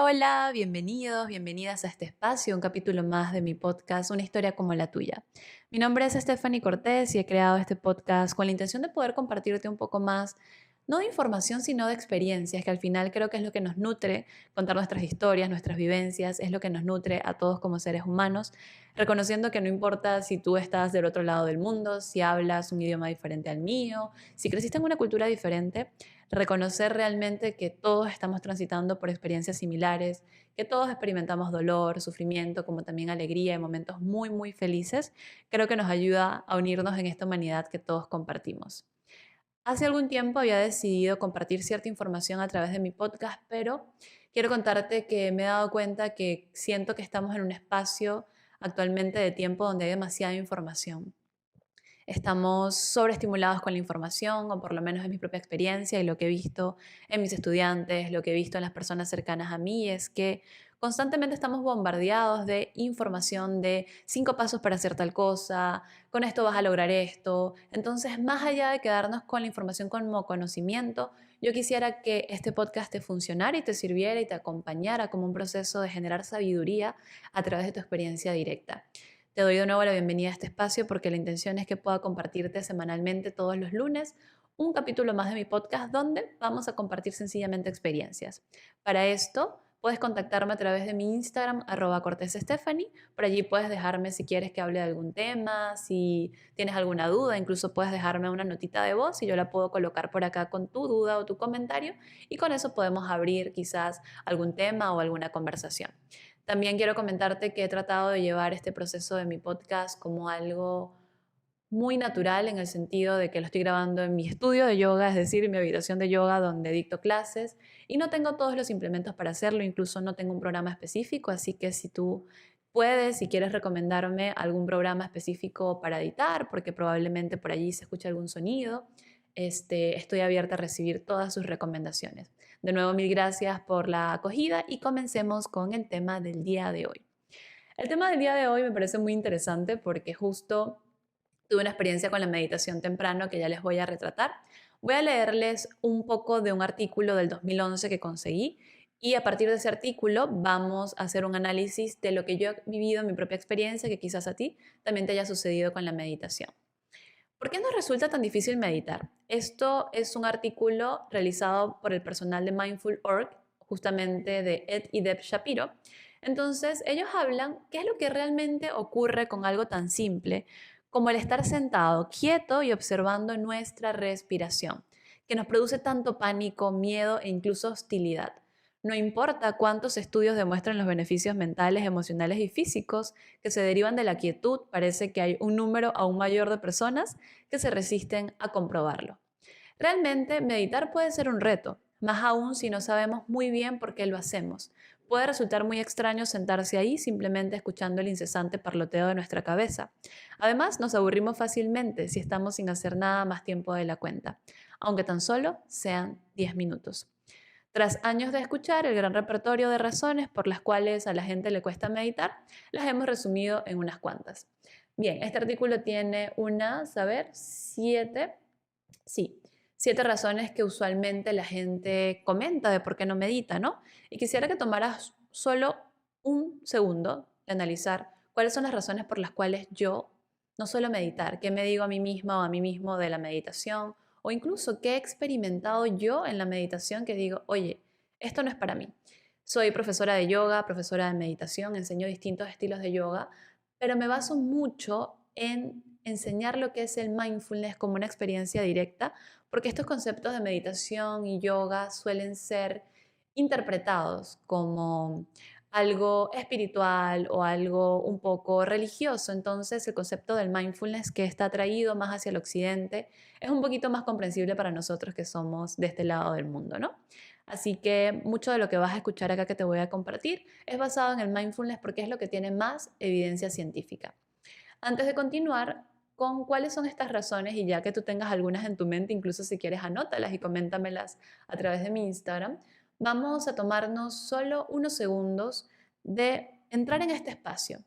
Hola, bienvenidos, bienvenidas a este espacio, un capítulo más de mi podcast, Una historia como la tuya. Mi nombre es Stephanie Cortés y he creado este podcast con la intención de poder compartirte un poco más, no de información, sino de experiencias, que al final creo que es lo que nos nutre, contar nuestras historias, nuestras vivencias, es lo que nos nutre a todos como seres humanos, reconociendo que no importa si tú estás del otro lado del mundo, si hablas un idioma diferente al mío, si creciste en una cultura diferente, reconocer realmente que todos estamos transitando por experiencias similares, que todos experimentamos dolor, sufrimiento, como también alegría y momentos muy, muy felices, creo que nos ayuda a unirnos en esta humanidad que todos compartimos. Hace algún tiempo había decidido compartir cierta información a través de mi podcast, pero quiero contarte que me he dado cuenta que siento que estamos en un espacio actualmente de tiempo donde hay demasiada información. Estamos sobreestimulados con la información, o por lo menos en mi propia experiencia y lo que he visto en mis estudiantes, lo que he visto en las personas cercanas a mí, es que constantemente estamos bombardeados de información de 5 pasos para hacer tal cosa, con esto vas a lograr esto. Entonces, más allá de quedarnos con la información como conocimiento, yo quisiera que este podcast te funcionara y te sirviera y te acompañara como un proceso de generar sabiduría a través de tu experiencia directa. Te doy de nuevo la bienvenida a este espacio porque la intención es que pueda compartirte semanalmente todos los lunes un capítulo más de mi podcast donde vamos a compartir sencillamente experiencias. Para esto, puedes contactarme a través de mi Instagram, @cortesestephanie. Por allí puedes dejarme si quieres que hable de algún tema, si tienes alguna duda, incluso puedes dejarme una notita de voz y yo la puedo colocar por acá con tu duda o tu comentario y con eso podemos abrir quizás algún tema o alguna conversación. También quiero comentarte que he tratado de llevar este proceso de mi podcast como algo muy natural en el sentido de que lo estoy grabando en mi estudio de yoga, es decir, en mi habitación de yoga donde dicto clases y no tengo todos los implementos para hacerlo, incluso no tengo un programa específico, así que si tú puedes, si quieres recomendarme algún programa específico para editar, porque probablemente por allí se escucha algún sonido, estoy abierta a recibir todas sus recomendaciones. De nuevo, mil gracias por la acogida y comencemos con el tema del día de hoy. El tema del día de hoy me parece muy interesante porque justo tuve una experiencia con la meditación temprano que ya les voy a retratar. Voy a leerles un poco de un artículo del 2011 que conseguí y a partir de ese artículo vamos a hacer un análisis de lo que yo he vivido en mi propia experiencia que quizás a ti también te haya sucedido con la meditación. ¿Por qué nos resulta tan difícil meditar? Esto es un artículo realizado por el personal de Mindful.org, justamente de Ed y Deb Shapiro. Entonces, ellos hablan qué es lo que realmente ocurre con algo tan simple como el estar sentado, quieto y observando nuestra respiración, que nos produce tanto pánico, miedo e incluso hostilidad. No importa cuántos estudios demuestran los beneficios mentales, emocionales y físicos que se derivan de la quietud, parece que hay un número aún mayor de personas que se resisten a comprobarlo. Realmente, meditar puede ser un reto, más aún si no sabemos muy bien por qué lo hacemos. Puede resultar muy extraño sentarse ahí simplemente escuchando el incesante parloteo de nuestra cabeza. Además, nos aburrimos fácilmente si estamos sin hacer nada más tiempo de la cuenta, aunque tan solo sean 10 minutos. Tras años de escuchar el gran repertorio de razones por las cuales a la gente le cuesta meditar, las hemos resumido en unas cuantas. Bien, este artículo tiene unas, a ver, sí, 7 razones que usualmente la gente comenta de por qué no medita, ¿no? Y quisiera que tomaras solo un segundo de analizar cuáles son las razones por las cuales yo no suelo meditar, qué me digo a mí misma o a mí mismo de la meditación, o incluso qué he experimentado yo en la meditación que digo, oye, esto no es para mí. Soy profesora de yoga, profesora de meditación, enseño distintos estilos de yoga, pero me baso mucho en enseñar lo que es el mindfulness como una experiencia directa, porque estos conceptos de meditación y yoga suelen ser interpretados como algo espiritual o algo un poco religioso. Entonces, el concepto del mindfulness que está traído más hacia el occidente es un poquito más comprensible para nosotros que somos de este lado del mundo, ¿no? Así que mucho de lo que vas a escuchar acá que te voy a compartir es basado en el mindfulness porque es lo que tiene más evidencia científica. Antes de continuar con cuáles son estas razones y ya que tú tengas algunas en tu mente, incluso si quieres anótalas y coméntamelas a través de mi Instagram, vamos a tomarnos solo unos segundos de entrar en este espacio.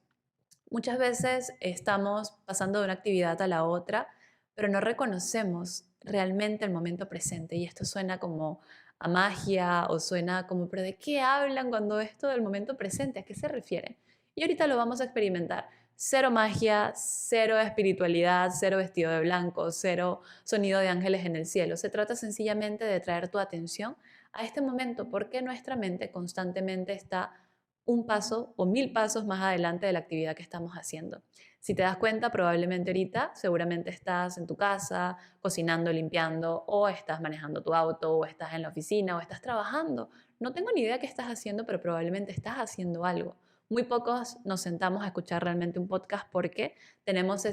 Muchas veces estamos pasando de una actividad a la otra, pero no reconocemos realmente el momento presente y esto suena como a magia o suena como, pero ¿de qué hablan cuando esto del momento presente? ¿A qué se refiere? Y ahorita lo vamos a experimentar. Cero magia, cero espiritualidad, cero vestido de blanco, cero sonido de ángeles en el cielo. Se trata sencillamente de traer tu atención a este momento porque nuestra mente constantemente está un paso o 1000 pasos más adelante de la actividad que estamos haciendo. Si te das cuenta, probablemente ahorita seguramente estás en tu casa, cocinando, limpiando, o estás manejando tu auto, o estás en la oficina, o estás trabajando. No tengo ni idea qué estás haciendo, pero probablemente estás haciendo algo. Muy pocos nos sentamos a escuchar realmente un podcast porque tenemos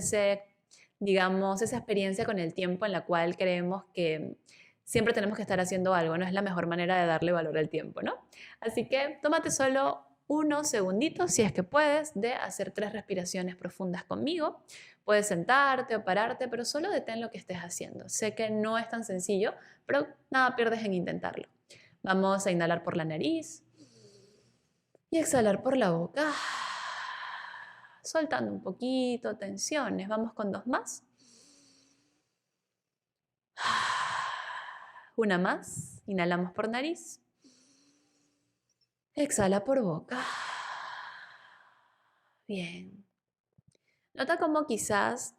digamos, esa experiencia con el tiempo en la cual creemos que siempre tenemos que estar haciendo algo. No es la mejor manera de darle valor al tiempo, ¿no? Así que tómate solo unos segunditos, si es que puedes, de hacer 3 respiraciones profundas conmigo. Puedes sentarte o pararte, pero solo detén lo que estés haciendo. Sé que no es tan sencillo, pero nada pierdes en intentarlo. Vamos a inhalar por la nariz y exhalar por la boca, soltando un poquito tensiones. Vamos con 2 más. Una más. Inhalamos por nariz. Exhala por boca. Bien. Nota cómo quizás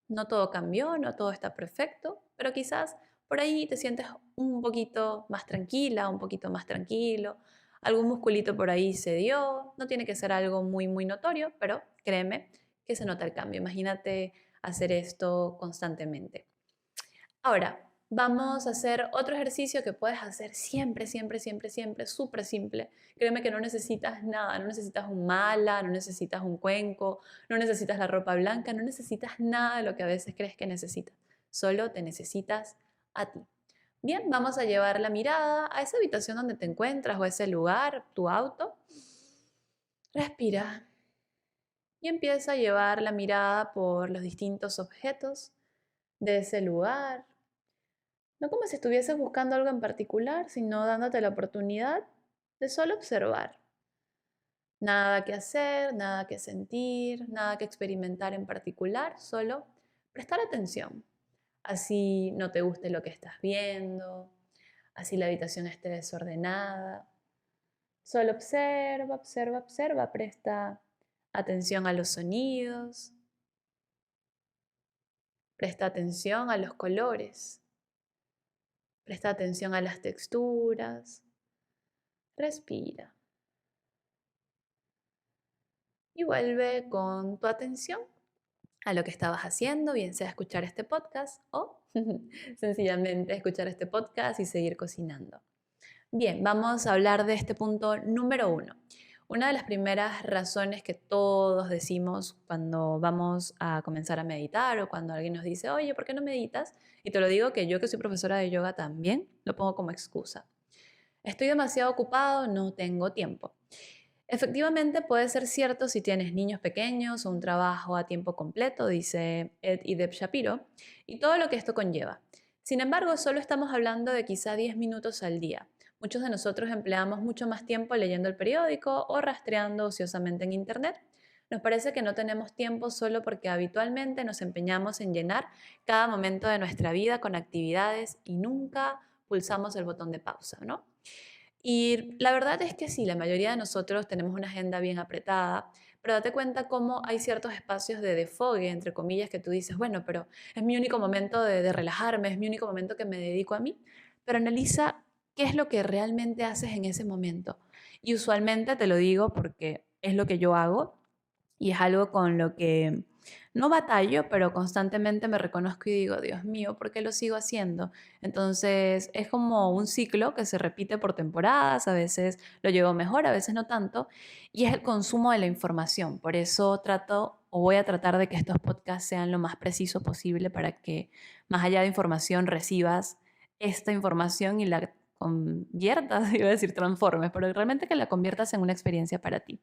no todo cambió, no todo está perfecto, pero quizás por ahí te sientes un poquito más tranquila, un poquito más tranquilo. Algún musculito por ahí se dio. No tiene que ser algo muy, muy notorio, pero créeme que se nota el cambio. Imagínate hacer esto constantemente. Ahora, vamos a hacer otro ejercicio que puedes hacer siempre, siempre, siempre, siempre, súper simple. Créeme que no necesitas nada, no necesitas un mala, no necesitas un cuenco, no necesitas la ropa blanca, no necesitas nada de lo que a veces crees que necesitas. Solo te necesitas a ti. Bien, vamos a llevar la mirada a esa habitación donde te encuentras o a ese lugar, tu auto. Respira y empieza a llevar la mirada por los distintos objetos de ese lugar. No como si estuvieses buscando algo en particular, sino dándote la oportunidad de solo observar. Nada que hacer, nada que sentir, nada que experimentar en particular, solo prestar atención. Así no te guste lo que estás viendo, así la habitación esté desordenada. Solo observa, observa, observa, presta atención a los sonidos, presta atención a los colores, presta atención a las texturas. Respira. Y vuelve con tu atención a lo que estabas haciendo, bien sea escuchar este podcast o sencillamente escuchar este podcast y seguir cocinando. Bien, vamos a hablar de este punto número 1. Una de las primeras razones que todos decimos cuando vamos a comenzar a meditar o cuando alguien nos dice, oye, ¿por qué no meditas? Y te lo digo que yo que soy profesora de yoga también lo pongo como excusa. Estoy demasiado ocupado, no tengo tiempo. Efectivamente, puede ser cierto si tienes niños pequeños o un trabajo a tiempo completo, dice Ed y Deb Shapiro, y todo lo que esto conlleva. Sin embargo, solo estamos hablando de quizá 10 minutos al día. Muchos de nosotros empleamos mucho más tiempo leyendo el periódico o rastreando ociosamente en Internet. Nos parece que no tenemos tiempo solo porque habitualmente nos empeñamos en llenar cada momento de nuestra vida con actividades y nunca pulsamos el botón de pausa, ¿no? Y la verdad es que sí, la mayoría de nosotros tenemos una agenda bien apretada, pero date cuenta cómo hay ciertos espacios de desfogue, entre comillas, que tú dices, bueno, pero es mi único momento de relajarme, es mi único momento que me dedico a mí, pero analiza qué es lo que realmente haces en ese momento. Y usualmente te lo digo porque es lo que yo hago y es algo con lo que no batallo, pero constantemente me reconozco y digo, Dios mío, ¿por qué lo sigo haciendo? Entonces es como un ciclo que se repite por temporadas, a veces lo llevo mejor, a veces no tanto, y es el consumo de la información. Por eso trato o voy a tratar de que estos podcasts sean lo más preciso posible para que más allá de información recibas esta información y la conviertas, iba a decir transformes, pero realmente que la conviertas en una experiencia para ti.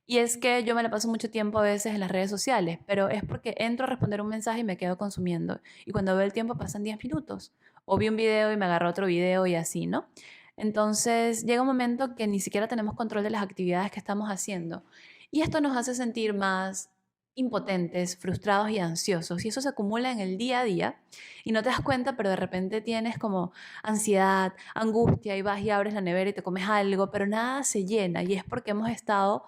Y es que yo me la paso mucho tiempo a veces en las redes sociales, pero es porque entro a responder un mensaje y me quedo consumiendo. Y cuando veo el tiempo pasan 10 minutos. O vi un video y me agarro otro video y así, ¿no? Entonces llega un momento que ni siquiera tenemos control de las actividades que estamos haciendo. Y esto nos hace sentir más impotentes, frustrados y ansiosos. Y eso se acumula en el día a día y no te das cuenta, pero de repente tienes como ansiedad, angustia y vas y abres la nevera y te comes algo, pero nada se llena y es porque hemos estado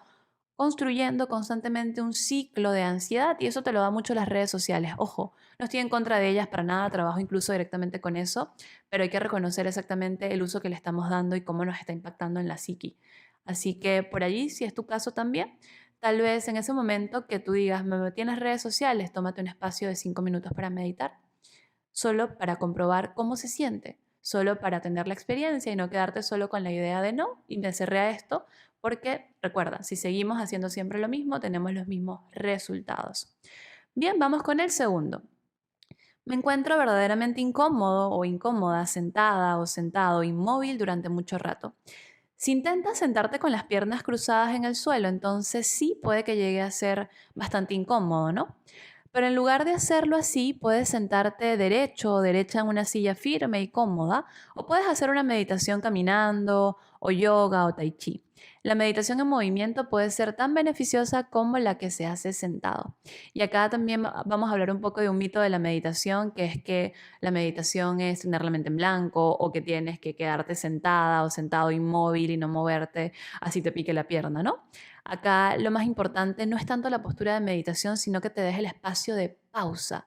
construyendo constantemente un ciclo de ansiedad y eso te lo da mucho las redes sociales. Ojo, no estoy en contra de ellas para nada, trabajo incluso directamente con eso, pero hay que reconocer exactamente el uso que le estamos dando y cómo nos está impactando en la psiqui. Así que por allí, si es tu caso también, tal vez en ese momento que tú digas, me metí en las redes sociales, tómate un espacio de 5 minutos para meditar, solo para comprobar cómo se siente, solo para tener la experiencia y no quedarte solo con la idea de no, y me cerré a esto, porque recuerda, si seguimos haciendo siempre lo mismo, tenemos los mismos resultados. Bien, vamos con el segundo. Me encuentro verdaderamente incómodo o incómoda sentada o sentado inmóvil durante mucho rato. Si intentas sentarte con las piernas cruzadas en el suelo, entonces sí puede que llegue a ser bastante incómodo, ¿no? Pero en lugar de hacerlo así, puedes sentarte derecho o derecha en una silla firme y cómoda, o puedes hacer una meditación caminando, o yoga o tai chi. La meditación en movimiento puede ser tan beneficiosa como la que se hace sentado. Y acá también vamos a hablar un poco de un mito de la meditación, que es que la meditación es tener la mente en blanco o que tienes que quedarte sentada o sentado inmóvil y no moverte, así te pique la pierna, ¿no? Acá lo más importante no es tanto la postura de meditación, sino que te des el espacio de pausa.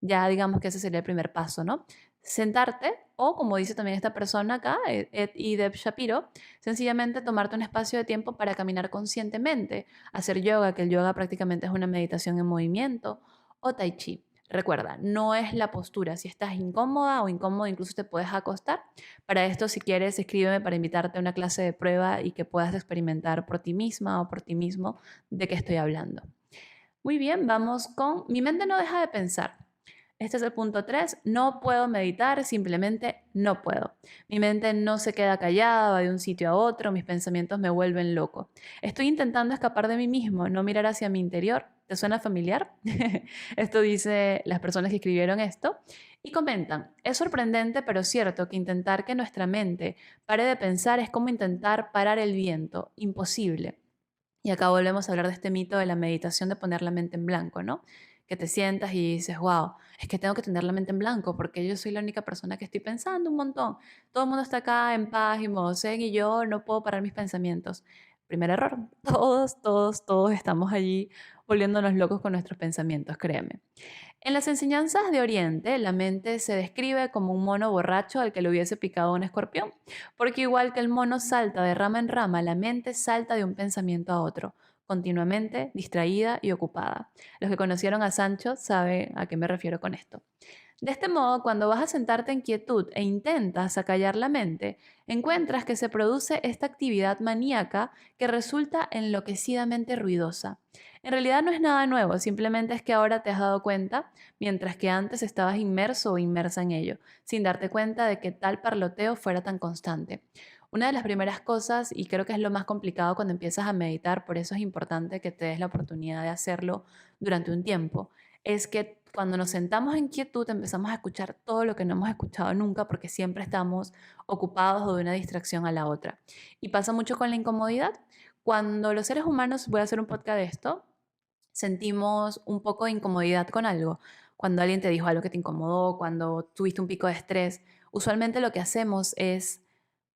Ya digamos que ese sería el primer paso, ¿no? Sentarte o, como dice también esta persona acá, Ed y Deb Shapiro, sencillamente tomarte un espacio de tiempo para caminar conscientemente, hacer yoga, que el yoga prácticamente es una meditación en movimiento, o tai chi. Recuerda, no es la postura. Si estás incómoda o incómodo, incluso te puedes acostar. Para esto, si quieres, escríbeme para invitarte a una clase de prueba y que puedas experimentar por ti misma o por ti mismo de qué estoy hablando. Muy bien, vamos con mi mente no deja de pensar. Este es el punto 3. No puedo meditar, simplemente no puedo. Mi mente no se queda callada, va de un sitio a otro, mis pensamientos me vuelven loco. Estoy intentando escapar de mí mismo, no mirar hacia mi interior. ¿Te suena familiar? Esto dice las personas que escribieron esto. Y comentan, es sorprendente pero cierto que intentar que nuestra mente pare de pensar es como intentar parar el viento. Imposible. Y acá volvemos a hablar de este mito de la meditación de poner la mente en blanco, ¿no? Que te sientas y dices, wow, es que tengo que tener la mente en blanco porque yo soy la única persona que estoy pensando un montón. Todo el mundo está acá en paz y modo zen y yo no puedo parar mis pensamientos. Primer error. Todos estamos allí volviéndonos locos con nuestros pensamientos, créeme. En las enseñanzas de Oriente, la mente se describe como un mono borracho al que le hubiese picado un escorpión, porque igual que el mono salta de rama en rama, la mente salta de un pensamiento a otro, continuamente distraída y ocupada. Los que conocieron a Sancho saben a qué me refiero con esto. De este modo, cuando vas a sentarte en quietud e intentas acallar la mente, encuentras que se produce esta actividad maníaca que resulta enloquecidamente ruidosa. En realidad no es nada nuevo, simplemente es que ahora te has dado cuenta, mientras que antes estabas inmerso o inmersa en ello, sin darte cuenta de que tal parloteo fuera tan constante. Una de las primeras cosas, y creo que es lo más complicado cuando empiezas a meditar, por eso es importante que te des la oportunidad de hacerlo durante un tiempo, es que cuando nos sentamos en quietud empezamos a escuchar todo lo que no hemos escuchado nunca porque siempre estamos ocupados o de una distracción a la otra. Y pasa mucho con la incomodidad. Cuando los seres humanos, voy a hacer un podcast de esto, sentimos un poco de incomodidad con algo, cuando alguien te dijo algo que te incomodó, cuando tuviste un pico de estrés, usualmente lo que hacemos es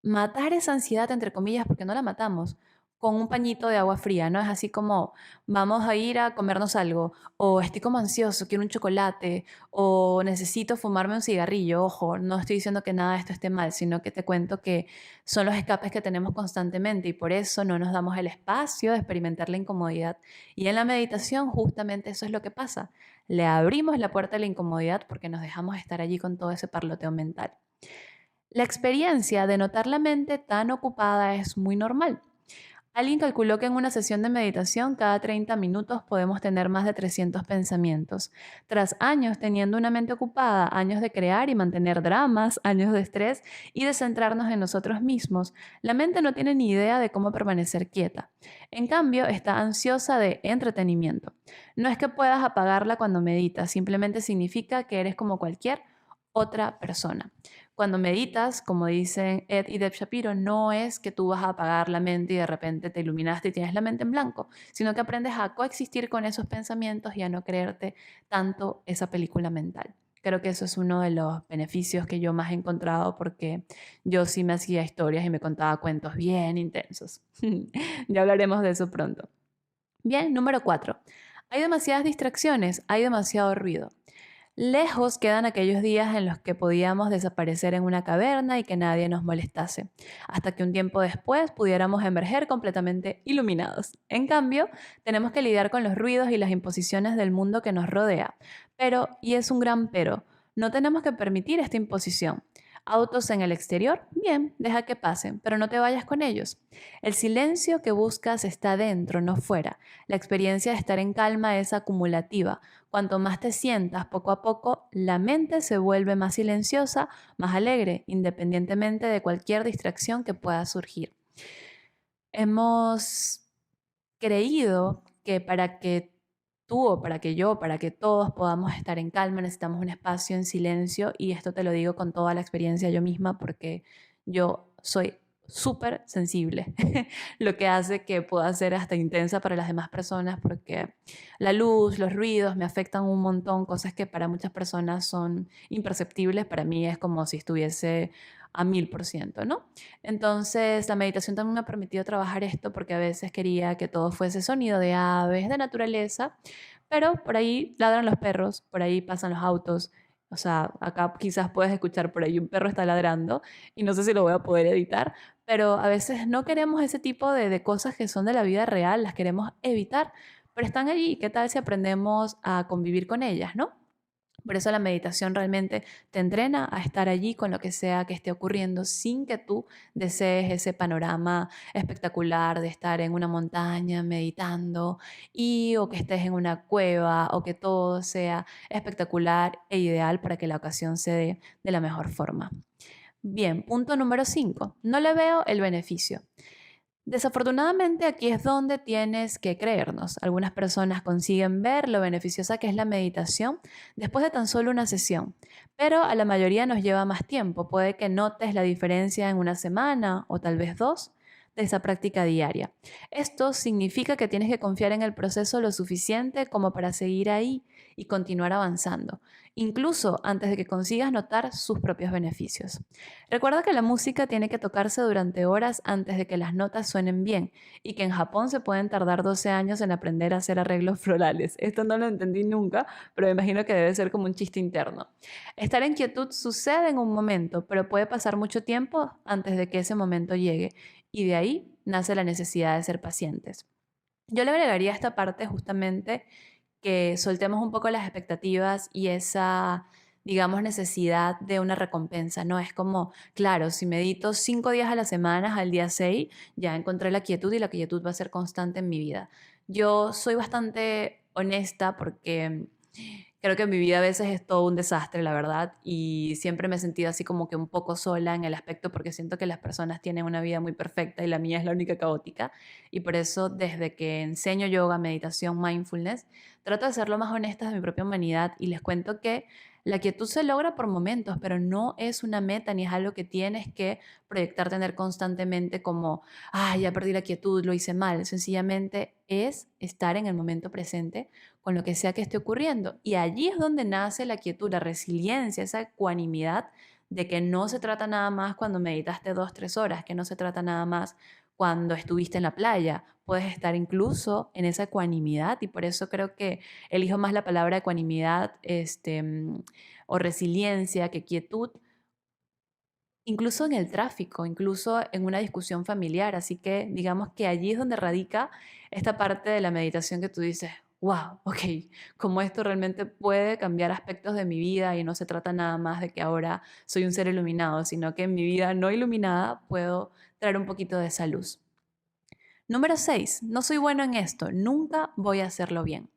matar esa ansiedad, entre comillas, porque no la matamos, con un pañito de agua fría, ¿no? Es así como vamos a ir a comernos algo, o estoy como ansioso, quiero un chocolate, o necesito fumarme un cigarrillo. Ojo, no estoy diciendo que nada de esto esté mal, sino que te cuento que son los escapes que tenemos constantemente y por eso no nos damos el espacio de experimentar la incomodidad. Y en la meditación justamente eso es lo que pasa. Le abrimos la puerta a la incomodidad porque nos dejamos estar allí con todo ese parloteo mental. La experiencia de notar la mente tan ocupada es muy normal. Alguien calculó que en una sesión de meditación cada 30 minutos podemos tener más de 300 pensamientos. Tras años teniendo una mente ocupada, años de crear y mantener dramas, años de estrés y de centrarnos en nosotros mismos, la mente no tiene ni idea de cómo permanecer quieta. En cambio, está ansiosa de entretenimiento. No es que puedas apagarla cuando meditas, simplemente significa que eres como cualquier otra persona. Cuando meditas, como dicen Ed y Deb Shapiro, no es que tú vas a apagar la mente y de repente te iluminaste y tienes la mente en blanco, sino que aprendes a coexistir con esos pensamientos y a no creerte tanto esa película mental. Creo que eso es uno de los beneficios que yo más he encontrado porque yo sí me hacía historias y me contaba cuentos bien intensos. Ya hablaremos de eso pronto. Bien, número 4. Hay demasiadas distracciones, hay demasiado ruido. Lejos quedan aquellos días en los que podíamos desaparecer en una caverna y que nadie nos molestase, hasta que un tiempo después pudiéramos emerger completamente iluminados. En cambio, tenemos que lidiar con los ruidos y las imposiciones del mundo que nos rodea. Pero, y es un gran pero, no tenemos que permitir esta imposición. Autos en el exterior, bien, deja que pasen, pero no te vayas con ellos. El silencio que buscas está dentro, no fuera. La experiencia de estar en calma es acumulativa. Cuanto más te sientas, poco a poco, la mente se vuelve más silenciosa, más alegre, independientemente de cualquier distracción que pueda surgir. Hemos creído que para que tú o para que yo, para que todos podamos estar en calma, necesitamos un espacio en silencio y esto te lo digo con toda la experiencia yo misma porque yo soy súper sensible, lo que hace que pueda ser hasta intensa para las demás personas porque la luz, los ruidos me afectan un montón, cosas que para muchas personas son imperceptibles, para mí es como si estuviese a 1000%, ¿no? Entonces, la meditación también me ha permitido trabajar esto porque a veces quería que todo fuese sonido de aves, de naturaleza, pero por ahí ladran los perros, por ahí pasan los autos. O sea, acá quizás puedes escuchar por ahí un perro está ladrando y no sé si lo voy a poder editar, pero a veces no queremos ese tipo de cosas que son de la vida real, las queremos evitar, pero están allí. ¿Qué tal si aprendemos a convivir con ellas, no? Por eso la meditación realmente te entrena a estar allí con lo que sea que esté ocurriendo sin que tú desees ese panorama espectacular de estar en una montaña meditando y o que estés en una cueva o que todo sea espectacular e ideal para que la ocasión se dé de la mejor forma. Bien, punto número 5. No le veo el beneficio. Desafortunadamente aquí es donde tienes que creernos. Algunas personas consiguen ver lo beneficiosa que es la meditación después de tan solo una sesión, pero a la mayoría nos lleva más tiempo. Puede que notes la diferencia en una semana o tal vez dos de esa práctica diaria. Esto significa que tienes que confiar en el proceso lo suficiente como para seguir ahí y continuar avanzando, incluso antes de que consigas notar sus propios beneficios. Recuerda que la música tiene que tocarse durante horas antes de que las notas suenen bien y que en Japón se pueden tardar 12 años en aprender a hacer arreglos florales. Esto no lo entendí nunca, pero me imagino que debe ser como un chiste interno. Estar en quietud sucede en un momento, pero puede pasar mucho tiempo antes de que ese momento llegue y de ahí nace la necesidad de ser pacientes. Yo le agregaría a esta parte justamente que soltemos un poco las expectativas y esa, digamos, necesidad de una recompensa, ¿no? Es como, claro, si medito 5 días a la semana, al día 6, ya encontré la quietud y la quietud va a ser constante en mi vida. Yo soy bastante honesta porque creo que mi vida a veces es todo un desastre, la verdad, y siempre me he sentido así como que un poco sola en el aspecto porque siento que las personas tienen una vida muy perfecta y la mía es la única caótica. Y por eso desde que enseño yoga, meditación, mindfulness, trato de ser lo más honesta de mi propia humanidad y les cuento que la quietud se logra por momentos, pero no es una meta ni es algo que tienes que proyectar, tener constantemente como, ah, ya perdí la quietud, lo hice mal. Sencillamente es estar en el momento presente con lo que sea que esté ocurriendo. Y allí es donde nace la quietud, la resiliencia, esa ecuanimidad de que no se trata nada más cuando meditaste 2, 3 horas, que no se trata nada más cuando estuviste en la playa. Puedes estar incluso en esa ecuanimidad y por eso creo que elijo más la palabra ecuanimidad o resiliencia que quietud, incluso en el tráfico, incluso en una discusión familiar. Así que digamos que allí es donde radica esta parte de la meditación que tú dices, wow, ok, como esto realmente puede cambiar aspectos de mi vida y no se trata nada más de que ahora soy un ser iluminado, sino que en mi vida no iluminada puedo traer un poquito de esa luz. Número 6. No soy bueno en esto, nunca voy a hacerlo bien.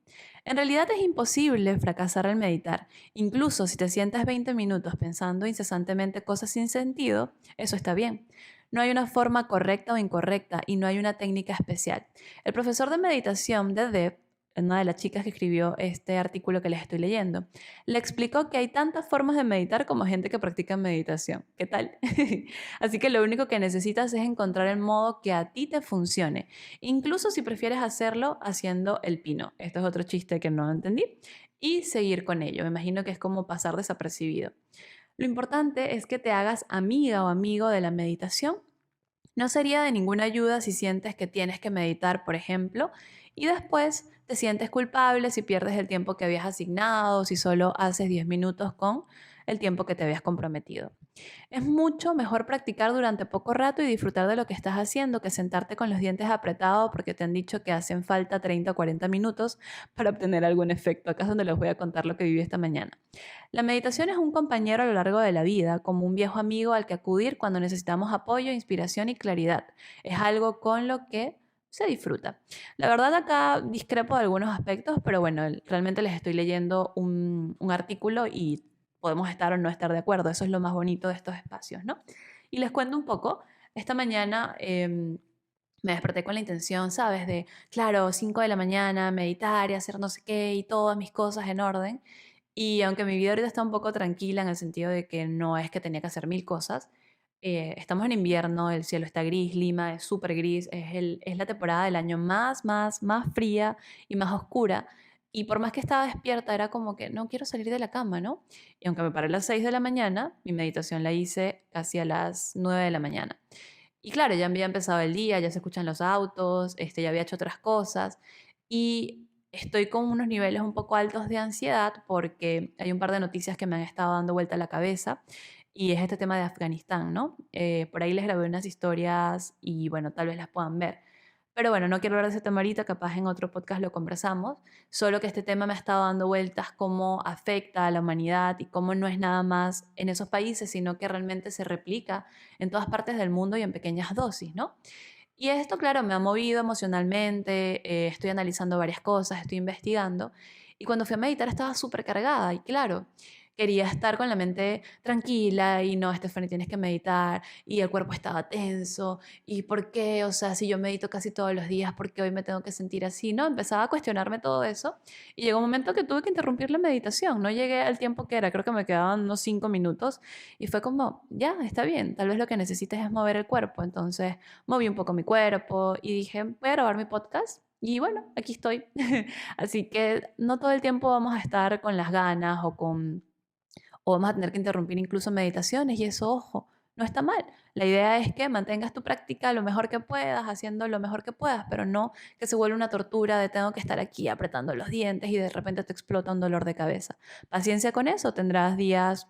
En realidad es imposible fracasar al meditar. Incluso si te sientas 20 minutos pensando incesantemente cosas sin sentido, eso está bien. No hay una forma correcta o incorrecta y no hay una técnica especial. El profesor de meditación de Deb una de las chicas que escribió este artículo que les estoy leyendo, le explicó que hay tantas formas de meditar como gente que practica meditación. ¿Qué tal? Así que lo único que necesitas es encontrar el modo que a ti te funcione, incluso si prefieres hacerlo haciendo el pino. Esto es otro chiste que no entendí. Y seguir con ello. Me imagino que es como pasar desapercibido. Lo importante es que te hagas amiga o amigo de la meditación. No sería de ninguna ayuda si sientes que tienes que meditar, por ejemplo, y después te sientes culpable si pierdes el tiempo que habías asignado, si solo haces 10 minutos con el tiempo que te habías comprometido. Es mucho mejor practicar durante poco rato y disfrutar de lo que estás haciendo que sentarte con los dientes apretados porque te han dicho que hacen falta 30 o 40 minutos para obtener algún efecto. Acá es donde les voy a contar lo que viví esta mañana. La meditación es un compañero a lo largo de la vida, como un viejo amigo al que acudir cuando necesitamos apoyo, inspiración y claridad. Es algo con lo que se disfruta. La verdad acá discrepo de algunos aspectos, pero bueno, realmente les estoy leyendo un artículo y podemos estar o no estar de acuerdo. Eso es lo más bonito de estos espacios, ¿no? Y les cuento un poco. Esta mañana me desperté con la intención, ¿sabes? De, claro, 5 de la mañana, meditar y hacer no sé qué y todas mis cosas en orden. Y aunque mi vida ahorita está un poco tranquila en el sentido de que no es que tenía que hacer mil cosas, estamos en invierno, el cielo está gris, Lima es súper gris, es la temporada del año más fría y más oscura. Y por más que estaba despierta, era como que no quiero salir de la cama, ¿no? Y aunque me paré a las 6 de la mañana, mi meditación la hice casi a las 9 de la mañana. Y claro, ya había empezado el día, ya se escuchan los autos, ya había hecho otras cosas. Y estoy con unos niveles un poco altos de ansiedad porque hay un par de noticias que me han estado dando vuelta a la cabeza y es este tema de Afganistán, ¿no? Por ahí les grabé unas historias y bueno, tal vez las puedan ver. Pero bueno, no quiero hablar de ese tema ahorita, capaz en otro podcast lo conversamos, solo que este tema me ha estado dando vueltas, cómo afecta a la humanidad y cómo no es nada más en esos países, sino que realmente se replica en todas partes del mundo y en pequeñas dosis, ¿no? Y esto, claro, me ha movido emocionalmente, estoy analizando varias cosas, estoy investigando. Y cuando fui a meditar estaba súper cargada y claro, quería estar con la mente tranquila y no, Stephanie, tienes que meditar y el cuerpo estaba tenso y por qué, o sea, si yo medito casi todos los días, ¿por qué hoy me tengo que sentir así? No, empezaba a cuestionarme todo eso y llegó un momento que tuve que interrumpir la meditación, no llegué al tiempo que era, creo que me quedaban unos 5 minutos y fue como, ya, está bien, tal vez lo que necesites es mover el cuerpo, entonces moví un poco mi cuerpo y dije, voy a grabar mi podcast. Y bueno, aquí estoy. Así que no todo el tiempo vamos a estar con las ganas o vamos a tener que interrumpir incluso meditaciones y eso, ojo, no está mal. La idea es que mantengas tu práctica lo mejor que puedas, haciendo lo mejor que puedas, pero no que se vuelva una tortura de tengo que estar aquí apretando los dientes y de repente te explota un dolor de cabeza. Paciencia con eso, tendrás días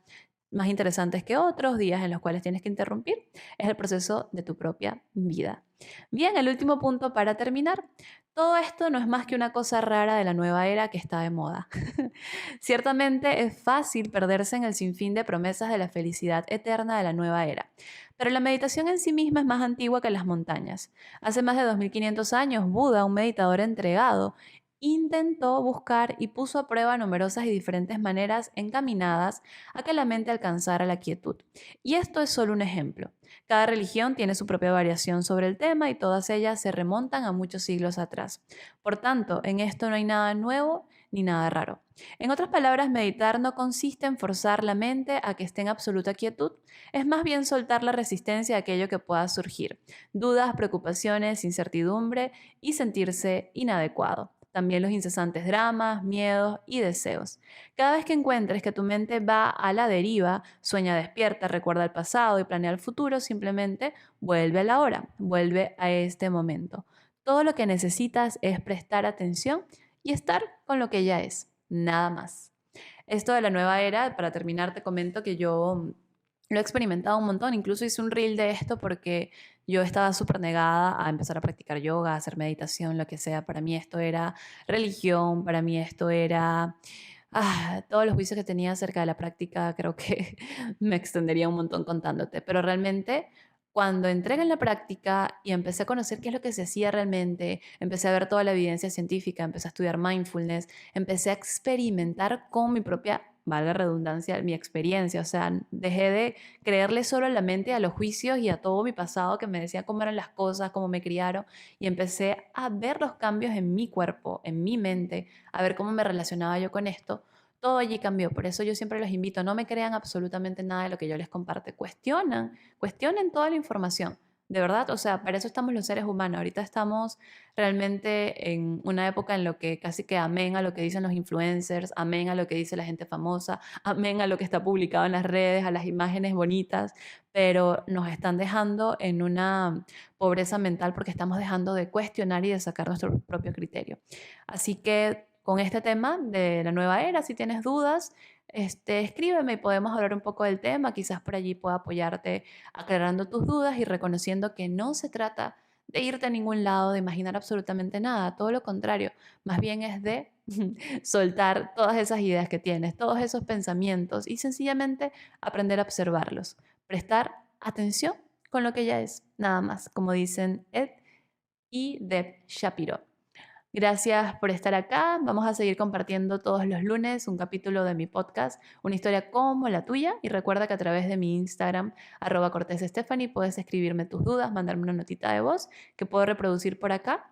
más interesantes que otros, días en los cuales tienes que interrumpir. Es el proceso de tu propia vida. Bien, el último punto para terminar. Todo esto no es más que una cosa rara de la nueva era que está de moda. Ciertamente es fácil perderse en el sinfín de promesas de la felicidad eterna de la nueva era, pero la meditación en sí misma es más antigua que las montañas. Hace más de 2500 años, Buda, un meditador entregado, intentó buscar y puso a prueba numerosas y diferentes maneras encaminadas a que la mente alcanzara la quietud. Y esto es solo un ejemplo. Cada religión tiene su propia variación sobre el tema y todas ellas se remontan a muchos siglos atrás. Por tanto, en esto no hay nada nuevo ni nada raro. En otras palabras, meditar no consiste en forzar la mente a que esté en absoluta quietud, es más bien soltar la resistencia a aquello que pueda surgir, dudas, preocupaciones, incertidumbre y sentirse inadecuado. También los incesantes dramas, miedos y deseos. Cada vez que encuentres que tu mente va a la deriva, sueña despierta, recuerda el pasado y planea el futuro, simplemente vuelve a la hora, vuelve a este momento. Todo lo que necesitas es prestar atención y estar con lo que ya es, nada más. Esto de la nueva era, para terminar, te comento que yo lo he experimentado un montón, incluso hice un reel de esto porque yo estaba súper negada a empezar a practicar yoga, a hacer meditación, lo que sea. Para mí esto era religión, para mí esto era todos los juicios que tenía acerca de la práctica, creo que me extendería un montón contándote, pero realmente cuando entré en la práctica y empecé a conocer qué es lo que se hacía realmente, empecé a ver toda la evidencia científica, empecé a estudiar mindfulness, empecé a experimentar con mi propia valga redundancia, mi experiencia. O sea, dejé de creerle solo a la mente, a los juicios y a todo mi pasado que me decía cómo eran las cosas, cómo me criaron, y empecé a ver los cambios en mi cuerpo, en mi mente, a ver cómo me relacionaba yo con esto. Todo allí cambió. Por eso yo siempre los invito, no me crean absolutamente nada de lo que yo les comparte. Cuestionen toda la información. De verdad, o sea, para eso estamos los seres humanos. Ahorita estamos realmente en una época en lo que casi que amén a lo que dicen los influencers, amén a lo que dice la gente famosa, amén a lo que está publicado en las redes, a las imágenes bonitas, pero nos están dejando en una pobreza mental porque estamos dejando de cuestionar y de sacar nuestro propio criterio. Así que con este tema de la nueva era, si tienes dudas, escríbeme y podemos hablar un poco del tema. Quizás por allí pueda apoyarte aclarando tus dudas y reconociendo que no se trata de irte a ningún lado, de imaginar absolutamente nada, todo lo contrario, más bien es de soltar todas esas ideas que tienes, todos esos pensamientos y sencillamente aprender a observarlos, prestar atención con lo que ya es, nada más, como dicen Ed y Deb Shapiro. Gracias por estar acá. Vamos a seguir compartiendo todos los lunes un capítulo de mi podcast, una historia como la tuya. Y recuerda que a través de mi Instagram, @cortesestefany, puedes escribirme tus dudas, mandarme una notita de voz que puedo reproducir por acá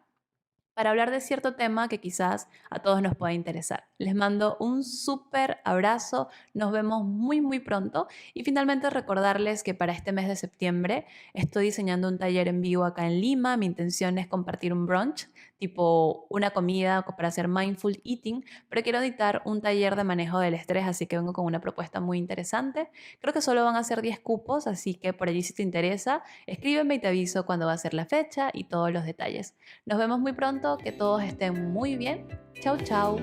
para hablar de cierto tema que quizás a todos nos pueda interesar. Les mando un súper abrazo, nos vemos muy pronto y finalmente recordarles que para este mes de septiembre estoy diseñando un taller en vivo acá en Lima. Mi intención es compartir un brunch, tipo una comida para hacer mindful eating, pero quiero dictar un taller de manejo del estrés, así que vengo con una propuesta muy interesante. Creo que solo van a ser 10 cupos, así que por allí si te interesa, escríbeme y te aviso cuándo va a ser la fecha y todos los detalles. Nos vemos muy pronto, que todos estén muy bien. Chau, chau.